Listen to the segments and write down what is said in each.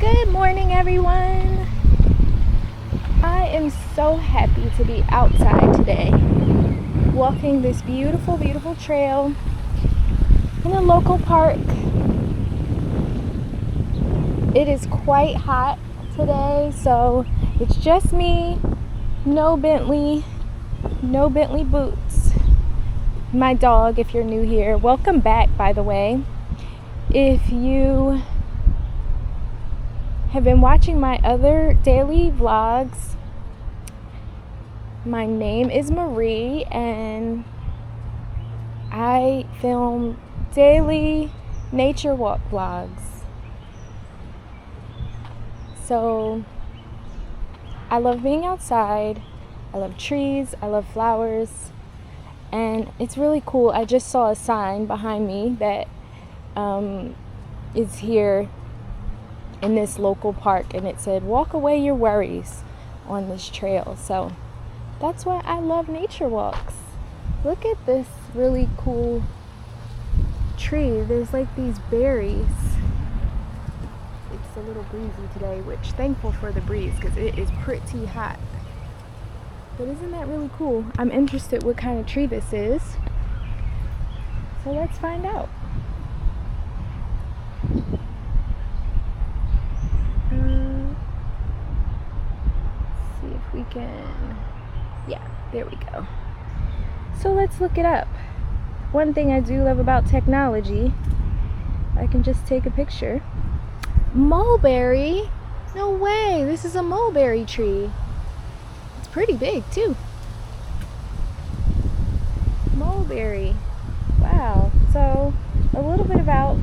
Good morning, everyone. I am so happy to be outside today, walking this beautiful, beautiful trail in a local park. It is quite hot today, so it's just me, no Bentley boots. My dog, if you're new here, welcome back, by the way. If you have been watching my other daily vlogs, my name is Marie and I film daily nature walk vlogs. So I love being outside, I love trees, I love flowers, and it's really cool. I just saw a sign behind me that is here in this local park, and it said walk away your worries on this trail. So that's why I love nature walks. Look at this really cool tree. There's like these berries. It's a little breezy today, which thankful for the breeze because it is pretty hot. But isn't that really cool? I'm interested what kind of tree this is, so let's find out. See if we can, yeah, there we go. So let's look it up. One thing I do love about technology, I can just take a picture. Mulberry? No way, this is a mulberry tree. It's pretty big too. Mulberry. Wow. So a little bit about,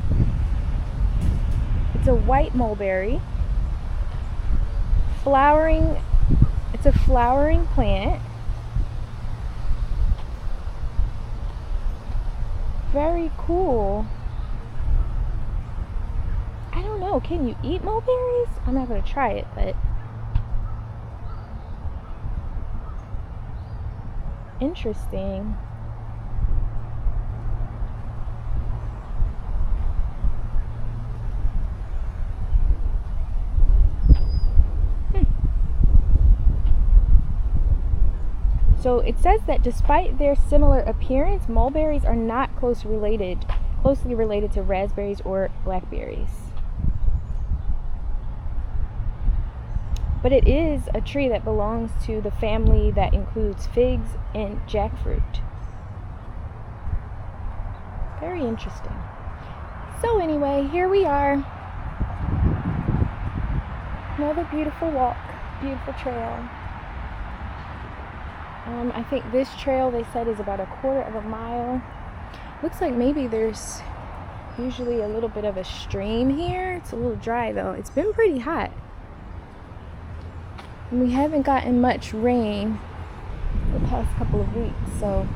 it's a white mulberry. Flowering, it's a flowering plant. Very cool. I don't know, can you eat mulberries? I'm not gonna try it, but interesting. So it says that despite their similar appearance, mulberries are not closely related to raspberries or blackberries. But it is a tree that belongs to the family that includes figs and jackfruit. Very interesting. So anyway, here we are. Another beautiful walk, beautiful trail. I think this trail, they said, is about 1/4 mile. Looks like maybe there's usually a little bit of a stream here. It's a little dry though. It's been pretty hot. And we haven't gotten much rain the past couple of weeks, so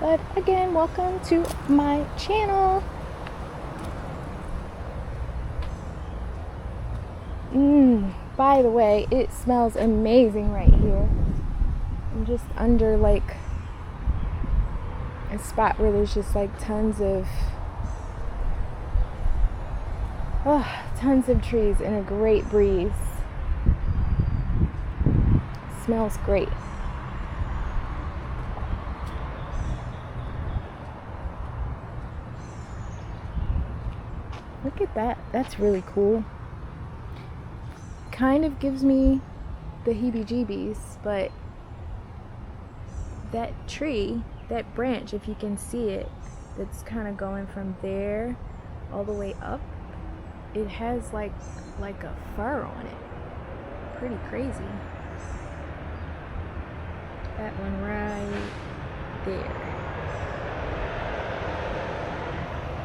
but again, welcome to my channel. By the way, it smells amazing right here. I'm just under like a spot where there's just like tons of trees and a great breeze. Smells great. Look at that. That's really cool. Kind of gives me the heebie-jeebies, but that tree, that branch, if you can see it, that's kind of going from there all the way up, it has like a fur on it. Pretty crazy. That one right there.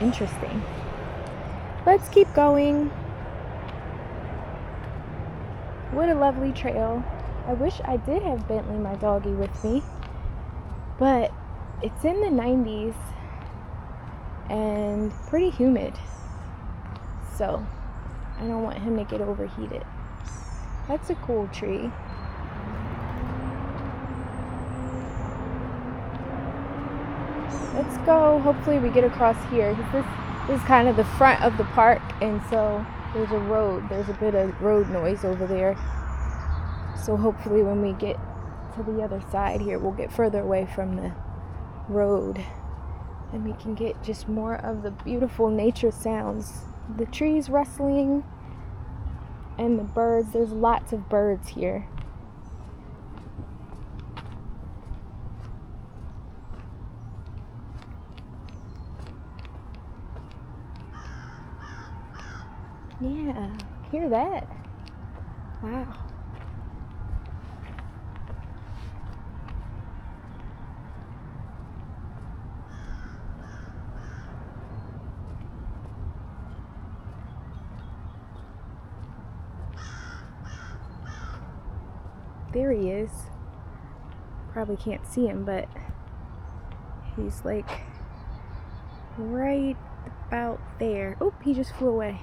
Interesting. Let's keep going. What a lovely trail. I wish I did have Bentley, my doggy, with me, but it's in the 90s and pretty humid, so I don't want him to get overheated. That's a cool tree. let's go. Hopefully we get across here, because this is kind of the front of the park, and so there's a road. There's a bit of road noise over there. So hopefully when we get to the other side here, we'll get further away from the road, and we can get just more of the beautiful nature sounds. The trees rustling and the birds. There's lots of birds here. Yeah, hear that? Wow. There he is. Probably can't see him, but he's like right about there. Oh, he just flew away.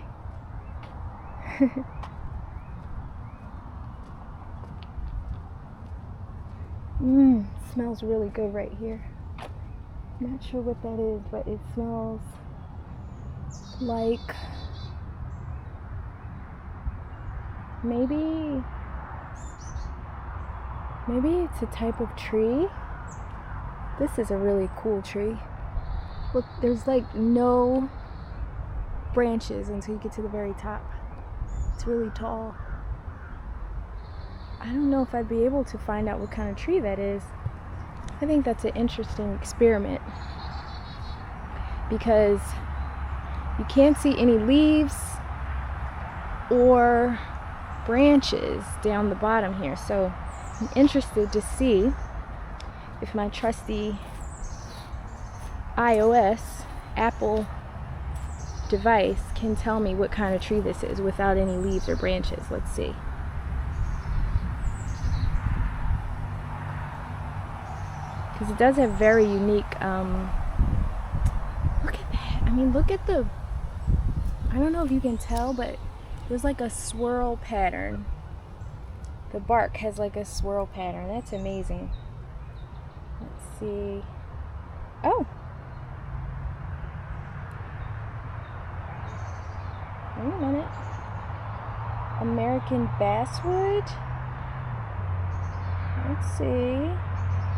Smells really good right here. Not sure what that is, but it smells like maybe it's a type of tree. This is a really cool tree. Look, there's like no branches until you get to the very top. It's really tall. I don't know if I'd be able to find out what kind of tree that is. I think that's an interesting experiment, because you can't see any leaves or branches down the bottom here. So I'm interested to see if my trusty iOS Apple device can tell me what kind of tree this is without any leaves or branches. Let's see. Because it does have very unique, look at that. I mean, look at the, I don't know if you can tell, but there's like a swirl pattern. The bark has like a swirl pattern. That's amazing. Let's see. Oh. Wait a minute. American basswood? Let's see.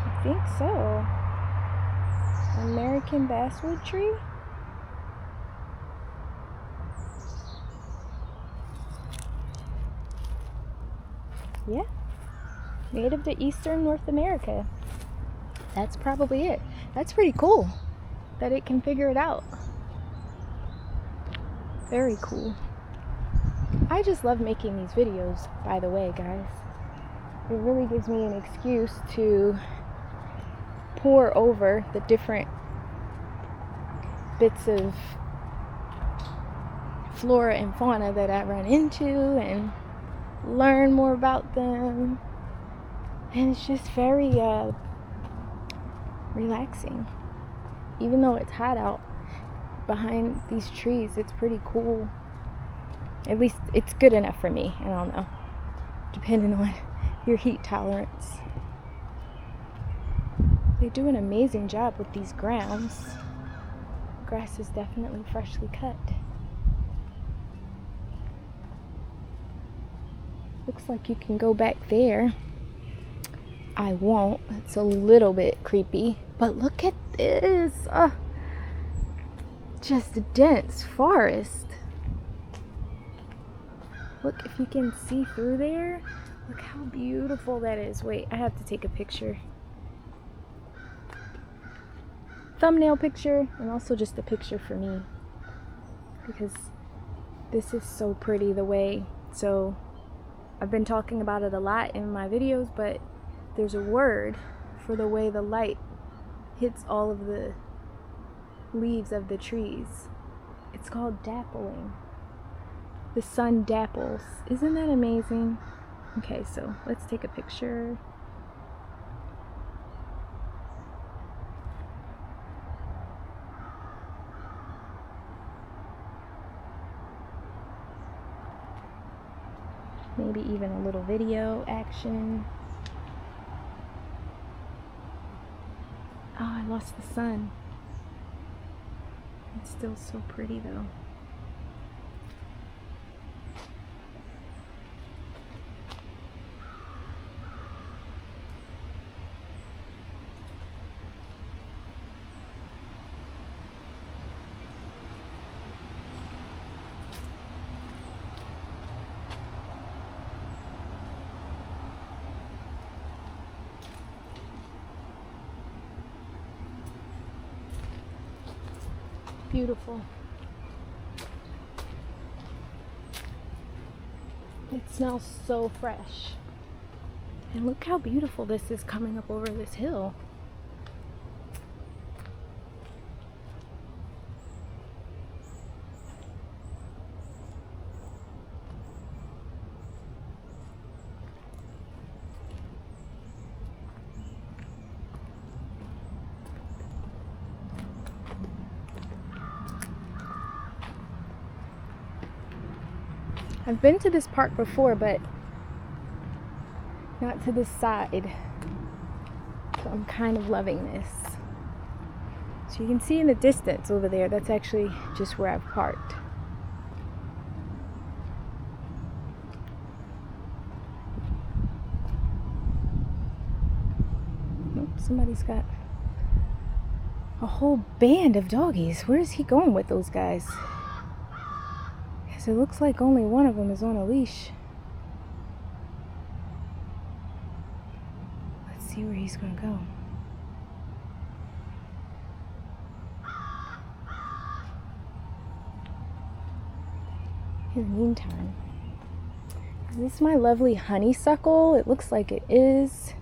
I think so. American basswood tree? Yeah. Native to eastern North America. That's probably it. That's pretty cool that it can figure it out. Very cool. I just love making these videos, by the way, guys. It really gives me an excuse to pour over the different bits of flora and fauna that I run into and learn more about them. And it's just very relaxing. Even though it's hot out, behind these trees, it's pretty cool. At least it's good enough for me. I don't know, depending on your heat tolerance. They do an amazing job with these grounds. Grass is definitely freshly cut. Looks like you can go back there. I won't. It's a little bit creepy. But look at this. Just a dense forest. Look, if you can see through there. Look how beautiful that is. Wait, I have to take a picture. Thumbnail picture, and also just a picture for me. Because this is so pretty the way. So I've been talking about it a lot in my videos, but there's a word for the way the light hits all of the leaves of the trees. It's called dappling. The sun dapples. Isn't that amazing? Okay, so let's take a picture. Maybe even a little video action. Oh, I lost the sun. It's still so pretty though. Beautiful. It smells so fresh. And look how beautiful this is coming up over this hill. I've been to this park before, but not to this side. So I'm kind of loving this. So you can see in the distance over there, that's actually just where I've parked. Oh, somebody's got a whole band of doggies. Where is he going with those guys? It looks like only one of them is on a leash. Let's see where he's gonna go. In the meantime, is this my lovely honeysuckle? It looks like it is,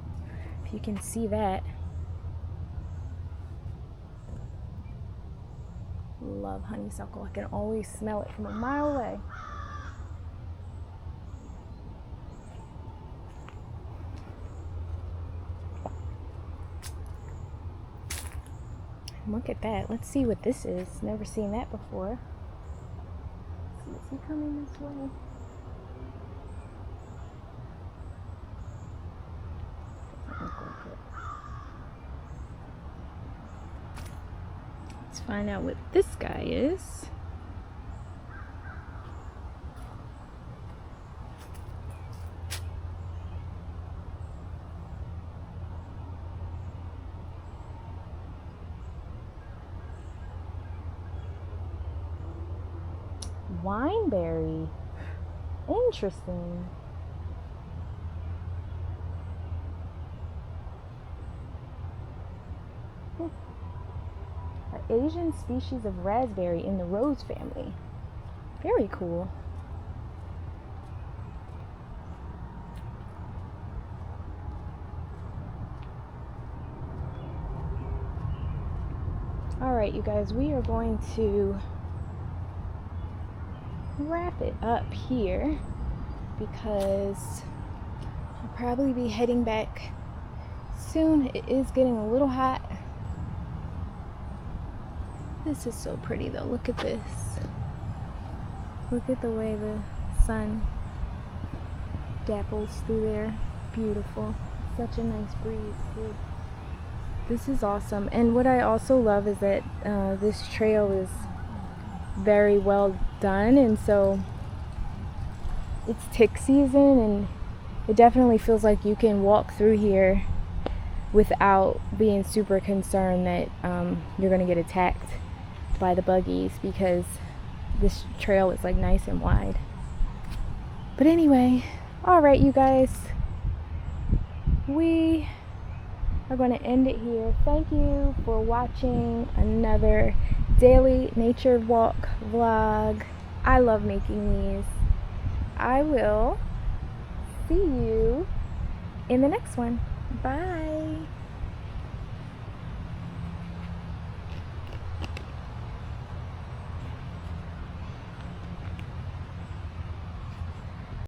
if you can see that. Love honeysuckle. I can always smell it from a mile away. Look at that. Let's see what this is. Never seen that before. Let's see, is he coming this way? Doesn't look like it. Let's find out what this guy is. Wineberry. Interesting. An Asian species of raspberry in the rose family. Very cool. Alright, you guys, we are going to wrap it up here because I'll probably be heading back soon. It is getting a little hot. This is so pretty though. Look at this. Look at the way the sun dapples through there. Beautiful. Such a nice breeze too. This is awesome. And what I also love is that this trail is very well done, and so it's tick season, and it definitely feels like you can walk through here without being super concerned that you're gonna get attacked by the buggies, because this trail is like nice and wide. But anyway, all right, you guys, we are going to end it here. Thank you for watching another daily nature walk vlog. I love making these. I will see you in the next one. Bye.